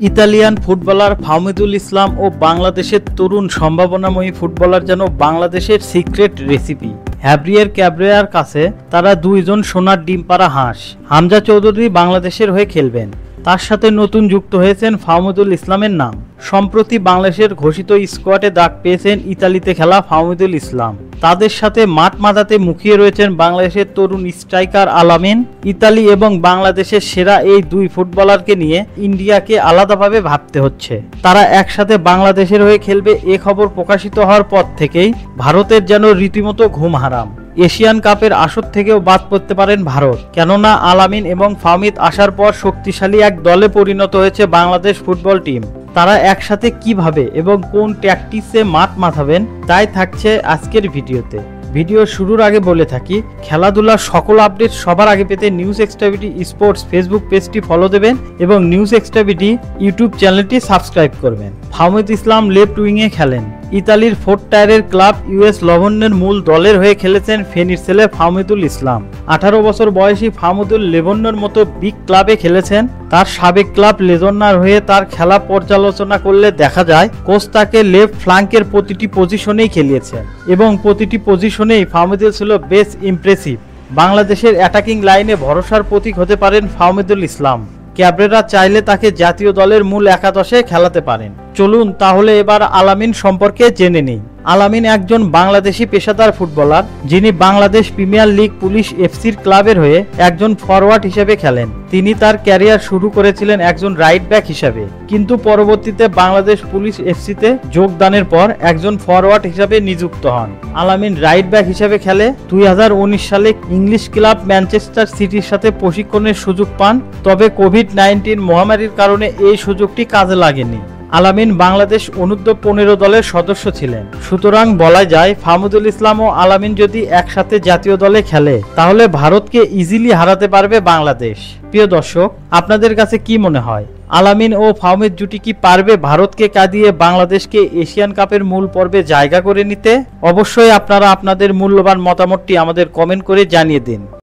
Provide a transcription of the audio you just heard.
Italian footballer Fahmidul ইসলাম ও বাংলাদেশের তরুণ সম্ভাবনাময়ী footballer যেন বাংলাদেশের সিক্রেট রেসিপি। হ্যাব্রিয়ের ক্যাব্রেয়ার কাছে তারা দুইজন সোনার ডিম পাড়া হাঁস। হামজা চৌধুরী বাংলাদেশের হয়ে খেলবেন, তার সাথে নতুন যুক্ত হয়েছেন ফাহমিদুল ইসলামের নাম। সম্প্রতি বাংলাদেশের ঘোষিত স্কোয়াডে ডাক পেয়েছেন ইতালিতে খেলা ফাহমিদুল ইসলাম। তাদের সাথে মাঠ মাতাতে মুখিয়ে রয়েছেন বাংলাদেশের তরুণ স্ট্রাইকার আলামিন। ইতালি এবং বাংলাদেশের সেরা এই দুই ফুটবলারকে নিয়ে ইন্ডিয়াকে আলাদাভাবে ভাবতে হচ্ছে। তারা একসাথে বাংলাদেশের হয়ে খেলবে এ খবর প্রকাশিত হওয়ার পর থেকেই ভারতের যেন রীতিমতো ঘুম হারাম। এশিয়ান কাপের আসর থেকেও বাদ পড়তে পারেন ভারত, কেননা আলামিন এবং ফাহমিদ আসার পর শক্তিশালী এক দলে পরিণত হয়েছে বাংলাদেশ ফুটবল টিম। তারা একসাথে কিভাবে এবং কোন ট্যাকটিক্সে মাঠ মাথাবেন তাই থাকছে আজকের ভিডিওতে। ভিডিও শুরুর আগে বলে থাকি, খেলাধুলার সকল আপডেট সবার আগে পেতে নিউজ এক্সট্রাভিটি স্পোর্টস ফেসবুক পেজটি ফলো দেবেন এবং নিউজ এক্সট্রাভিটি ইউটিউব চ্যানেলটি সাবস্ক্রাইব করবেন। ফাহমিদ ইসলাম লেফট উইংয়ে খেলেন। ইতালির 4th টায়ারের ক্লাব ইউএস লভনের মূল দলের হয়ে খেলেছেন ফেনীর ছেলে ফাহমিদুল ইসলাম। 18 বছর বয়সী ফাহমিদুল লেভন্নের মতো বিগ ক্লাবে খেলেছেন। তার সাবেক ক্লাব লেজন্নার হয়ে তার খেলা পর্যালোচনা করলে দেখা যায় কোচ তাকে লেফট ফ্ল্যাঙ্কের প্রতিটি পজিশনেই খেলিয়েছেন এবং প্রতিটি পজিশনেই ফাহমিদুল ছিল বেশ ইমপ্রেসিভ। বাংলাদেশের অ্যাটাকিং লাইনে ভরসার প্রতীক হতে পারেন ফাহমিদুল ইসলাম। ক্যাব্রেরা চাইলে তাকে জাতীয় দলের মূল একাদশে খেলাতে পারেন। চলুন তাহলে এবার আলামিন সম্পর্কে জেনে নিই। আলামিন একজন বাংলাদেশি পেশাদার ফুটবলার, যিনি বাংলাদেশ প্রিমিয়ার লিগ পুলিশ এফসির ক্লাবের হয়ে একজন ফরওয়ার্ড হিসেবে খেলেন। তিনি তার ক্যারিয়ার শুরু করেছিলেন একজন রাইট ব্যাক হিসাবে, কিন্তু পরবর্তীতে বাংলাদেশ পুলিশ এফসিতে যোগদানের পর একজন ফরওয়ার্ড হিসাবে নিযুক্ত হন। আলামিন রাইট ব্যাক হিসাবে খেলে 2019 সালে ইংলিশ ক্লাব ম্যানচেস্টার সিটির সাথে প্রশিক্ষণের সুযোগ পান, তবে কোভিড-19 মহামারীর কারণে এই সুযোগটি কাজে লাগেনি। আলামিন বাংলাদেশ অনূর্ধ্ব 15 দলের সদস্য ছিলেন। সুতরাং বলা যায় ফাহমিদুল ইসলাম ও আলামিন যদি একসাথে জাতীয় দলে খেলে তাহলে ভারতকে ইজিলি হারাতে পারবে বাংলাদেশ। প্রিয় দর্শক, আপনাদের কাছে কি মনে হয়, আলামিন ও ফাহমিদ জুটি কি পারবে ভারতকে কাঁদিয়ে বাংলাদেশকে এশিয়ান কাপের মূল পর্বে জায়গা করে নিতে? অবশ্যই আপনারা আপনাদের মূল্যবান মতামতটি আমাদের কমেন্ট করে জানিয়ে দিন।